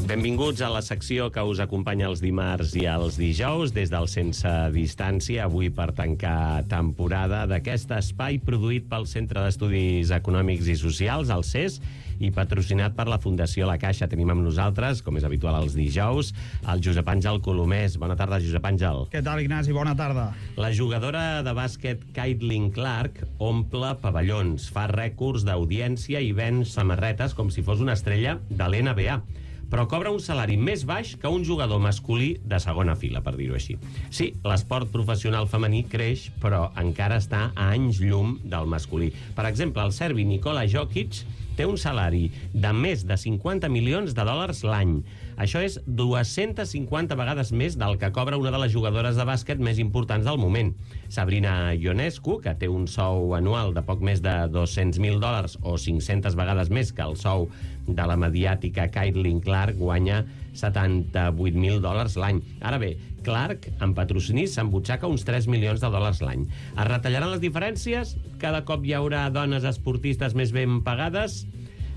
Benvinguts a la secció que us acompanya els dimarts i els dijous des del Sense Distància, avui per tancar temporada d'aquest espai produït pel Centre d'Estudis Econòmics i Socials, el CES, i patrocinat per la Fundació La Caixa. Tenim amb nosaltres, com és habitual els dijous, el Josep Àngel Colomés. Bona tarda, Josep Àngel. Què tal, Ignasi? Bona tarda. La jugadora de bàsquet Caitlin Clark omple pavellons, fa rècords d'audiència i ven samarretes com si fos una estrella de l'NBA, però cobra un salari més baix que un jugador masculí de segona fila, per dir-ho així. Sí, l'esport professional femení creix, però encara està a anys llum del masculí. Per exemple, el serbi Nikola Jokic té un salari de més de 50 milions de dòlars l'any. Això és 250 vegades més del que cobra una de les jugadores de bàsquet més importants del moment. Sabrina Ionescu, que té un sou anual de poc més de 200.000 dòlars o 500 vegades més que el sou de la mediàtica Caitlin Clark, guanya 78.000 dòlars l'any. Ara bé, Clark, en patrocinis, s'embutxaca uns 3 milions de dòlars l'any. Es retallaran les diferències? Cada cop hi haurà dones esportistes més ben pagades?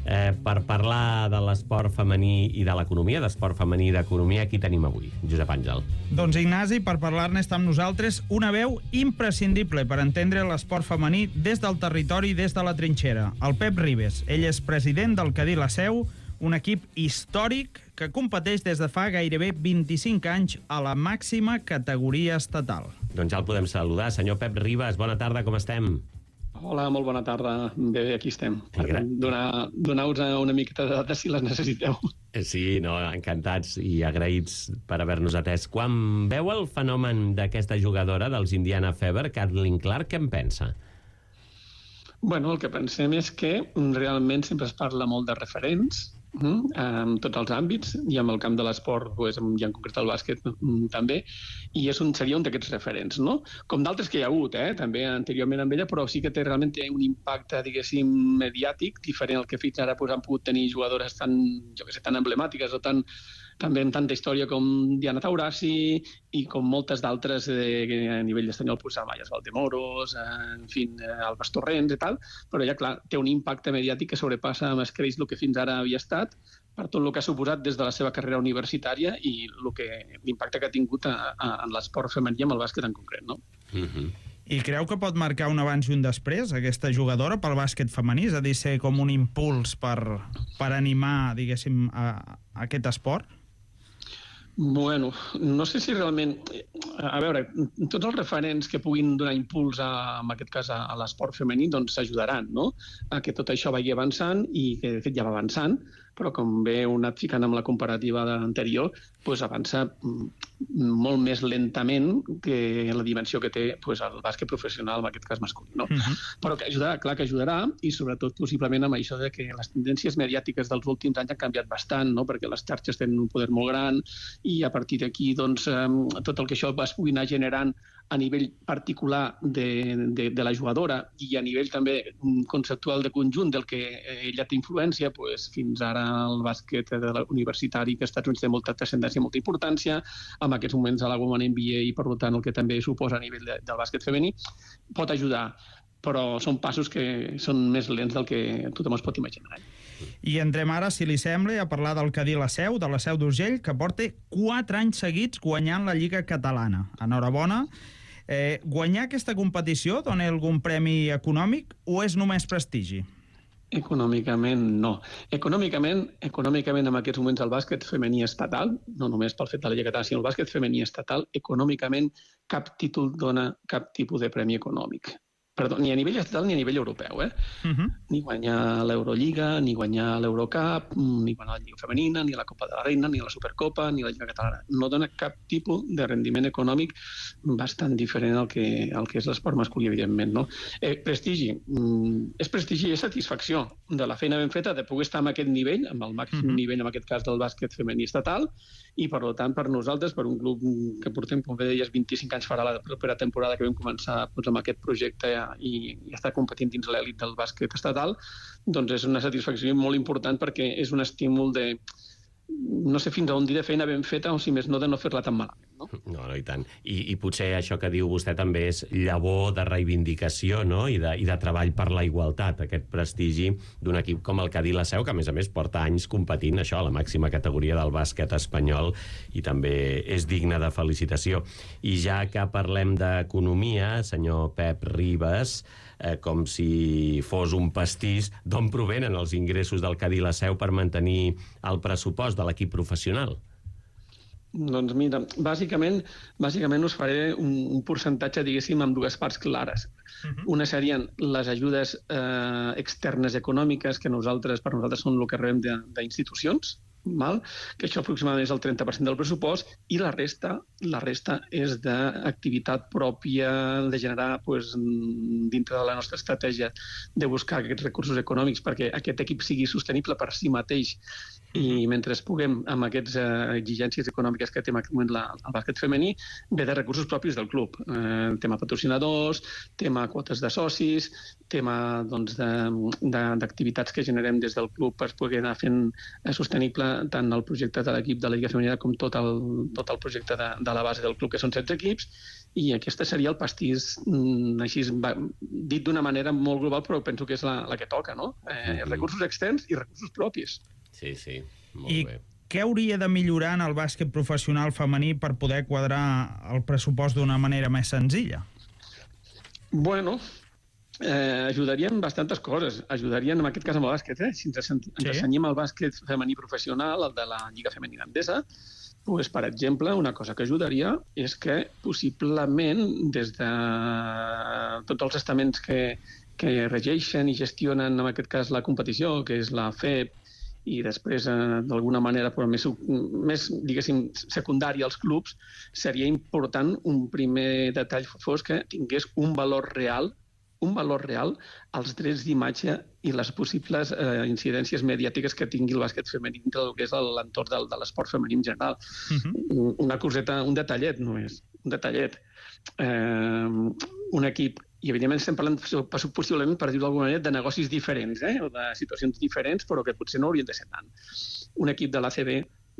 Per parlar de l'esport femení i de l'economia, d'esport femení i d'economia, qui tenim avui? Josep Àngel. Doncs Ignasi, per parlar-ne està amb nosaltres una veu imprescindible per entendre l'esport femení des del territori i des de la trinxera, el Pep Ribes. Ell és president del Cadí La Seu, un equip històric que competeix des de fa gairebé 25 anys a la màxima categoria estatal. Doncs ja el podem saludar. Senyor Pep Ribes, bona tarda, com estem? Hola, molt bona tarda. Bé, aquí estem. Donar-vos una miqueta de dades si les necessiteu. Sí, no, encantats i agraïts per haver-nos atès. Quan veu el fenomen d'aquesta jugadora dels Indiana Fever, Caitlin Clark, què en pensa? Bueno, el que pensem és que realment sempre es parla molt de referents en tots els àmbits, i en el camp de l'esport, i en concret el bàsquet també, i seria un d'aquests referents, no? Com d'altres que hi ha hagut, també anteriorment amb ella, però sí que realment té un impacte, diguéssim, mediàtic, diferent al que fins ara han pogut tenir jugadores tan emblemàtiques o també amb tanta història com Diana Taurasi i com moltes d'altres a nivell espanyol, Amayas Valdemoros, en fi, Albes Torrents i tal, però ja, clar, té un impacte mediàtic que sobrepassa amb escreix el que fins ara havia estat, per tot el que ha suposat des de la seva carrera universitària i l'impacte que ha tingut en l'esport femení i en el bàsquet en concret, no? I creu que pot marcar un abans i un després, aquesta jugadora, pel bàsquet femení? És a dir, ser com un impuls per animar, diguéssim, a aquest esport? Bueno, no sé si realment... A veure, tots els referents que puguin donar impuls, en aquest cas, a l'esport femení, doncs s'ajudaran, no?, a que tot això vagi avançant, i que de fet ja va avançant, però com bé heu anat ficant amb la comparativa anterior, doncs avança molt més lentament que la dimensió que té el bàsquet professional, en aquest cas masculí, no? Però que ajudarà, clar que ajudarà, i sobretot possiblement amb això de que les tendències mediàtiques dels últims anys han canviat bastant, no?, perquè les xarxes tenen un poder molt gran, i a partir d'aquí, doncs, tot el que això es pugui anar generant a nivell particular de la jugadora i a nivell també conceptual de conjunt del que ella té influència, doncs fins ara el bàsquet universitari que als Estats Units té molta transcendència, molta importància, en aquests moments a la Women NBA, i per tant el que també suposa a nivell del bàsquet femení, pot ajudar, però són passos que són més lents del que tothom es pot imaginar. I entrem ara, si li sembla, a parlar del Cadí La Seu, de la Seu d'Urgell, que porta 4 anys seguits guanyant la Lliga Catalana. Enhorabona. Guanyar aquesta competició dona algun premi econòmic o és només prestigi? Econòmicament, no. Econòmicament, en aquests moments el bàsquet femení estatal, no només pel fet de la Lliga Catalana, sinó el bàsquet femení estatal, econòmicament cap títol dona cap tipus de premi econòmic. Perdó, ni a nivell estatal ni a nivell europeu, Ni guanyar l'Eurolliga, ni guanyar l'Eurocup, ni guanyar la Lliga Femenina, ni la Copa de la Reina, ni la Supercopa, ni la Lliga Catalana. No dona cap tipus de rendiment econòmic, bastant diferent al que és l'esport masculí, evidentment, no? Prestigi. És prestigi i és satisfacció de la feina ben feta, de poder estar en aquest nivell, amb el màxim nivell, en aquest cas, del bàsquet femení estatal, i per tant, per nosaltres, per un club que portem, com bé deies, 25 anys farà la propera temporada que vam començar amb aquest projecte i està competint dins l'elit del bàsquet estatal, doncs és una satisfacció molt important, perquè és un estímul de, no sé fins a on dir, de feina ben feta, o si més no, de no fer-la tan malament. no? No, i tant. I potser això que diu vostè també és llavor de reivindicació, no? I de treball per la igualtat, aquest prestigi d'un equip com el Cadí La Seu, que a més porta anys competint això a la màxima categoria del bàsquet espanyol i també és digne de felicitació. I ja que parlem d'economia, senyor Pep Ribas, com si fos un pastís, d'on provenen els ingressos del Cadí La Seu per mantenir el pressupost de l'equip professional? Doncs mira, bàsicament us faré un percentatge, diguéssim, amb dues parts clares. Una serien les ajudes externes econòmiques que per nosaltres són el que rebem d'institucions, que això aproximadament és el 30% del pressupost, i la resta és d'activitat pròpia de generar dintre de la nostra estratègia de buscar aquests recursos econòmics perquè aquest equip sigui sostenible per si mateix i mentre puguem amb aquestes exigències econòmiques que té en aquest moment el bàsquet femení, ve de recursos propis del club. Tema patrocinadors, tema quotes de socis, tema d'activitats que generem des del club per poder anar fent sostenible tant el projecte de l'equip de la Lliga Femenina com tot el projecte de la base del club, que són 16 equips, i aquesta seria el pastís, així dit d'una manera molt global, però penso que és la que toca, no? Recursos externs i recursos propis. Sí, molt bé. I què hauria de millorar en el bàsquet professional femení per poder quadrar el pressupost d'una manera més senzilla? Bueno, ajudarien bastantes coses. Ajudarien, en aquest cas, amb el bàsquet. Si ens assenyem al bàsquet femení professional, el de la Lliga Femenina Endesa, per exemple, una cosa que ajudaria és que possiblement des de tots els estaments que regeixen i gestionen, en aquest cas, la competició, que és la FEP, i després, d'alguna manera, però més, diguéssim, secundària als clubs, seria important un primer detall fos que tingués un valor real als drets d'imatge i les possibles incidències mediàtiques que tingui el bàsquet femení dintre del que és l'entorn de l'esport femení en general. Una coseta, un detallet només, un detallet. Un equip, i evidentment estem parlant possiblement, per dir-ho d'alguna manera, de negocis diferents, o de situacions diferents, però que potser no haurien de ser tant. Un equip de l'ACB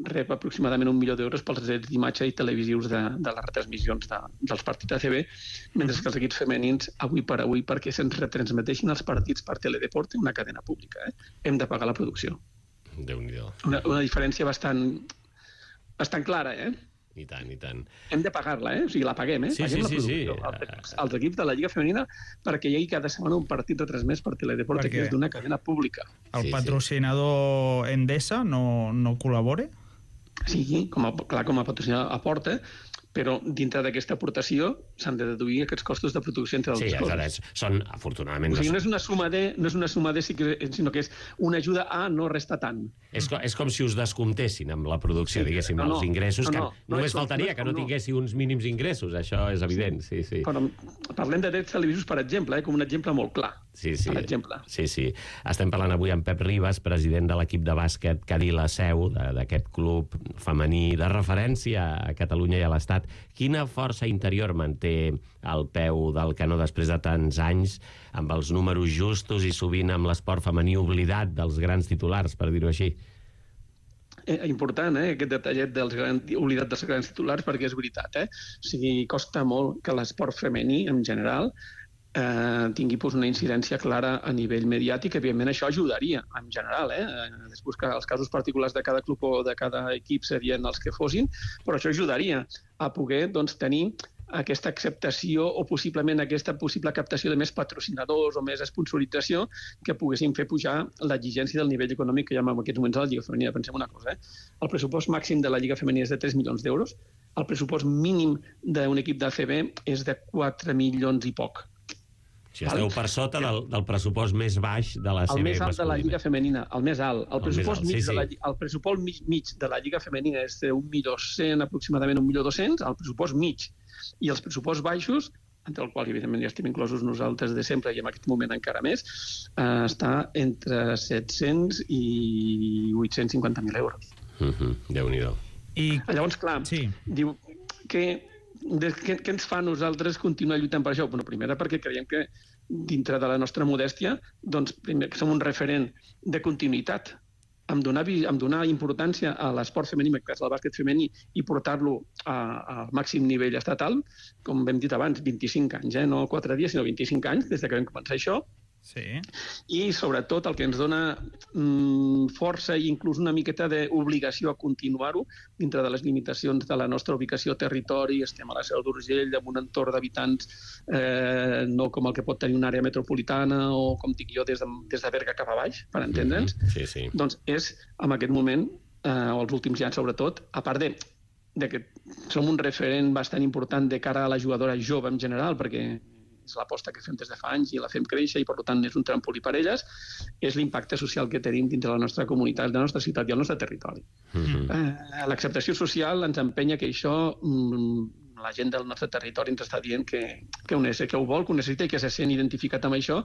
rep aproximadament 1 milió d'euros pels drets d'imatge i televisius de les retransmissions dels partits ACB, mentre que els equips femenins, avui per avui, perquè se'ns retransmeteixin els partits per Teledeporte, una cadena pública, hem de pagar la producció. Déu-n'hi-do. Una diferència bastant clara, I tant, i tant. Hem de pagar-la, o sigui, la paguem, Sí. Els equips de la Lliga Femenina, perquè hi hagi cada setmana un partit retransmès per Teledeporte, que és d'una cadena pública. El patrocinador Endesa no col·labora? Sí, com a patrocinador aporta, però dintre d'aquesta aportació s'han de deduir aquests costos de producció entre altres coses. Són, afortunadament... O sigui, no és una suma D, sinó que és una ajuda a no restar tant. És com si us descomptessin amb la producció, diguéssim, els ingressos, que només faltaria que no tinguessi uns mínims ingressos, això és evident, sí. Però parlem de drets televisius, per exemple, com un exemple molt clar. Sí. Estem parlant avui amb Pep Ribas, president de l'equip de bàsquet Cadí La Seu, d'aquest club femení de referència a Catalunya i a l'Estat. Quina força interior manté al peu del canó després de tants anys, amb els números justos i sovint amb l'esport femení oblidat dels grans titulars, per dir-ho així? Important, aquest detallet oblidat dels grans titulars, perquè és veritat. O sigui, costa molt que l'esport femení, en general, tingui una incidència clara a nivell mediàtic. Evidentment, això ajudaria, en general. Després que els casos particulars de cada club o de cada equip serien els que fossin, però això ajudaria a poder tenir aquesta acceptació o possiblement aquesta possible captació de més patrocinadors o més sponsorització que poguessin fer pujar l'exigència del nivell econòmic que hi ha en aquests moments a la Lliga Femenina. Pensem una cosa, el pressupost màxim de la Lliga Femenina és de 3 milions d'euros, el pressupost mínim d'un equip d'ACB és de 4 milions i poc. Si esteu per sota del pressupost més baix de la CB masculina. El més alt de la Lliga Femenina, el més alt. El pressupost mig de la Lliga Femenina és de 1.100.000, aproximadament 1.200.000, el pressupost mig. I els pressuposts baixos, entre el qual, evidentment, ja estem inclosos nosaltres de sempre i en aquest moment encara més, està entre 700 i 850.000 euros. Déu-n'hi-do. Llavors, clar, diu que què ens fa a nosaltres continuar lluitant per això? Bueno, primera, perquè creiem que dintre de la nostra modèstia, doncs, primer, que som un referent de continuïtat donar importància a l'esport femení, en aquest cas al bàsquet femení, i portar-lo al màxim nivell estatal, com hem dit abans, 25 anys, no 4 dies, sinó 25 anys, des que vam començar això. Sí. I, sobretot, el que ens dona força i inclús una miqueta d'obligació a continuar-ho dintre de les limitacions de la nostra ubicació, territori, estem a la Seu d'Urgell, amb un entorn d'habitants no com el que pot tenir una àrea metropolitana o, com dic jo, des de Berga cap a baix, per entendre'ns. Sí. Doncs és, en aquest moment, o els últims anys sobretot, a part de que som un referent bastant important de cara a la jugadora jove en general, perquè és l'aposta que fem des de fa anys i la fem créixer i, per tant, és un trampolí per elles, és l'impacte social que tenim dins de la nostra comunitat, de la nostra ciutat i el nostre territori. L'acceptació social ens empenya que això la gent del nostre territori ens està dient que ho vol, que ho necessita i que se sent identificat amb això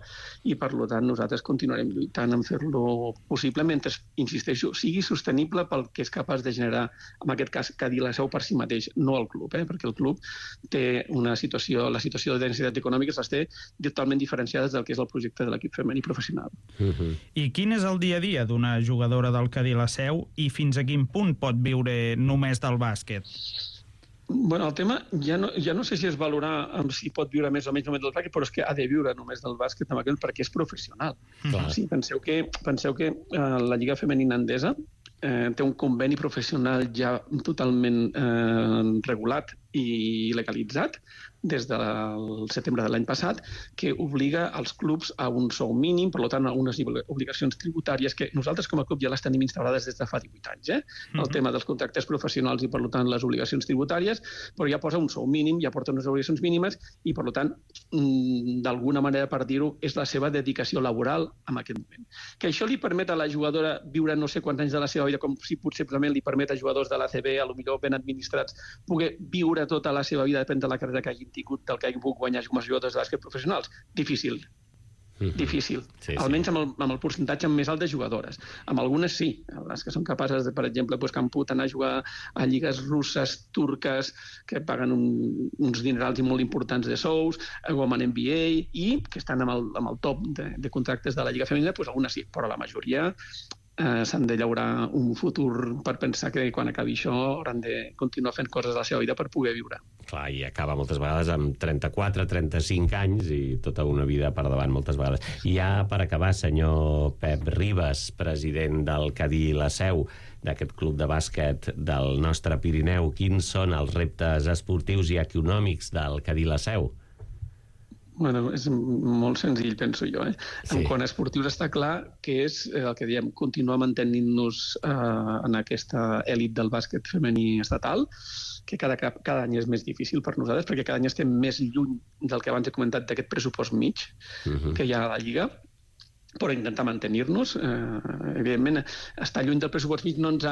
i, per tant, nosaltres continuarem lluitant en fer-lo possible mentre, insisteixo, sigui sostenible pel que és capaç de generar, en aquest cas, Cadí la Seu per si mateix, no el club, perquè el club té la situació de densitat econòmica les té totalment diferenciades del que és el projecte de l'equip femení professional. I quin és el dia a dia d'una jugadora del Cadí la Seu i fins a quin punt pot viure només del bàsquet? Bueno, el tema ja no sé si és valorar si pot viure més o menys només del bàsquet, però és que ha de viure només del bàsquet amb aquell perquè és professional. Sí, penseu que la Lliga Femenina Endesa té un conveni professional ja totalment regulat i legalitzat des del setembre de l'any passat, que obliga els clubs a un sou mínim, per tant, a unes obligacions tributàries que nosaltres com a club ja les tenim instaurades des de fa 18 anys. El tema dels contractes professionals i, per tant, les obligacions tributàries, però ja posa un sou mínim, ja porta unes obligacions mínimes i, per tant, d'alguna manera, per dir-ho, és la seva dedicació laboral en aquest moment. Que això li permet a la jugadora viure no sé quants anys de la seva vida, com si potser li permet a jugadors de l'ACB, potser ben administrats, poder viure tota la seva vida, depèn de la carrera que hagin tingut, del que hagin pogut guanyar com a jugadors de bàsquet professionals. Difícil. Difícil. Almenys amb el percentatge més alt de jugadores. Amb algunes sí, les que són capaces, per exemple, que han pogut anar a jugar a lligues russes, turques, que paguen uns dinerals i molt importants de sous, o amb en NBA, i que estan amb el top de contractes de la Lliga Femenina, algunes sí, però la majoria s'han de llaurar un futur per pensar que quan acabi això hauran de continuar fent coses a la seva vida per poder viure. Clar, i acaba moltes vegades amb 34, 35 anys i tota una vida per davant moltes vegades. I ja per acabar, senyor Pep Ribas, president del Cadí la Seu, d'aquest club de bàsquet del nostre Pirineu, quins són els reptes esportius i econòmics del Cadí la Seu? Bueno, és molt senzill, penso jo. En quant a esportius està clar que és el que diem, continuar mantenint-nos en aquesta èlit del bàsquet femení estatal, que cada any és més difícil per nosaltres, perquè cada any estem més lluny del que abans he comentat d'aquest pressupost mig que hi ha a la Lliga, però intentar mantenir-nos. Evidentment, estar lluny del pressupost mig no ens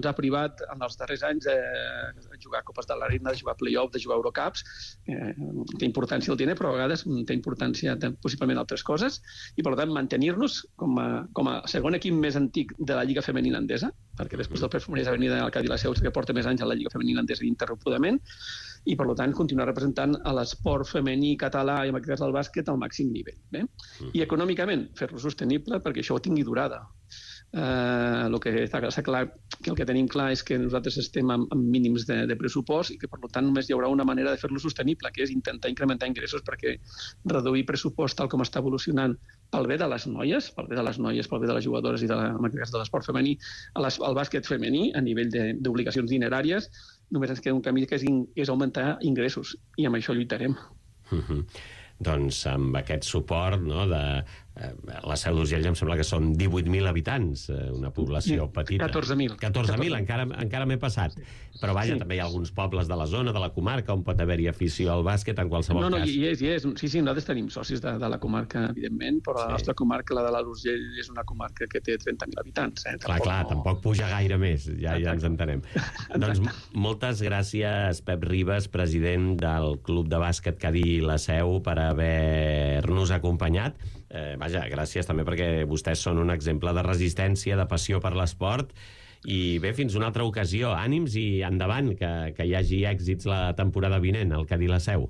ha privat en els darrers anys de jugar Copes de la Reina, de jugar play-off, de jugar Eurocups. Té importància el diner, però a vegades té importància possiblement altres coses. I, per tant, mantenir-nos com a segon equip més antic de la Lliga Femenina Endesa, perquè després del Perfumeries Avenida del Cadí la Seu que porta més anys a la Lliga Femenina Endesa ininterrompudament, i, per tant, continuar representant a l'esport femení català i, en aquest cas, el bàsquet al màxim nivell. I, econòmicament, fer-lo sostenible perquè això tingui durada. El que està clar, que el que tenim clar és que nosaltres estem amb mínims de pressupost i que, per tant, només hi haurà una manera de fer-lo sostenible, que és intentar incrementar ingressos perquè reduir pressupost tal com està evolucionant pel bé de les noies, pel bé de les jugadores i en aquest cas de l'esport femení, al bàsquet femení, a nivell d'obligacions dineràries, només ens queda un camí que és augmentar ingressos, i amb això lluitarem. Doncs amb aquest suport de la Seu d'Urgell em sembla que són 18.000 habitants, una població petita. 14.000. 14.000, encara m'he passat. Però vaja, també hi ha alguns pobles de la zona, de la comarca, on pot haver-hi afició al bàsquet en qualsevol cas. No, hi és. Sí, nosaltres tenim socis de la comarca, evidentment, però la nostra comarca, la de l'Alt Urgell, és una comarca que té 30.000 habitants. Clar, tampoc puja gaire més, ja ens entenem. Doncs moltes gràcies, Pep Ribas, president del Club de Bàsquet Cadí la Seu, per haver-nos acompanyat. Vaja, gràcies també perquè vostès són un exemple de resistència, de passió per l'esport, i bé, fins una altra ocasió. Ànims i endavant, que hi hagi èxits la temporada vinent al Cadí la Seu.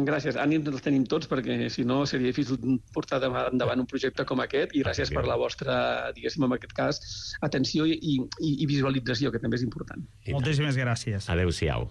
Gràcies. Ànims els tenim tots, perquè si no seria difícil portar endavant un projecte com aquest, i gràcies per la vostra, diguéssim, en aquest cas, atenció i visualització, que també és important. Moltíssimes gràcies. Adéu-siau.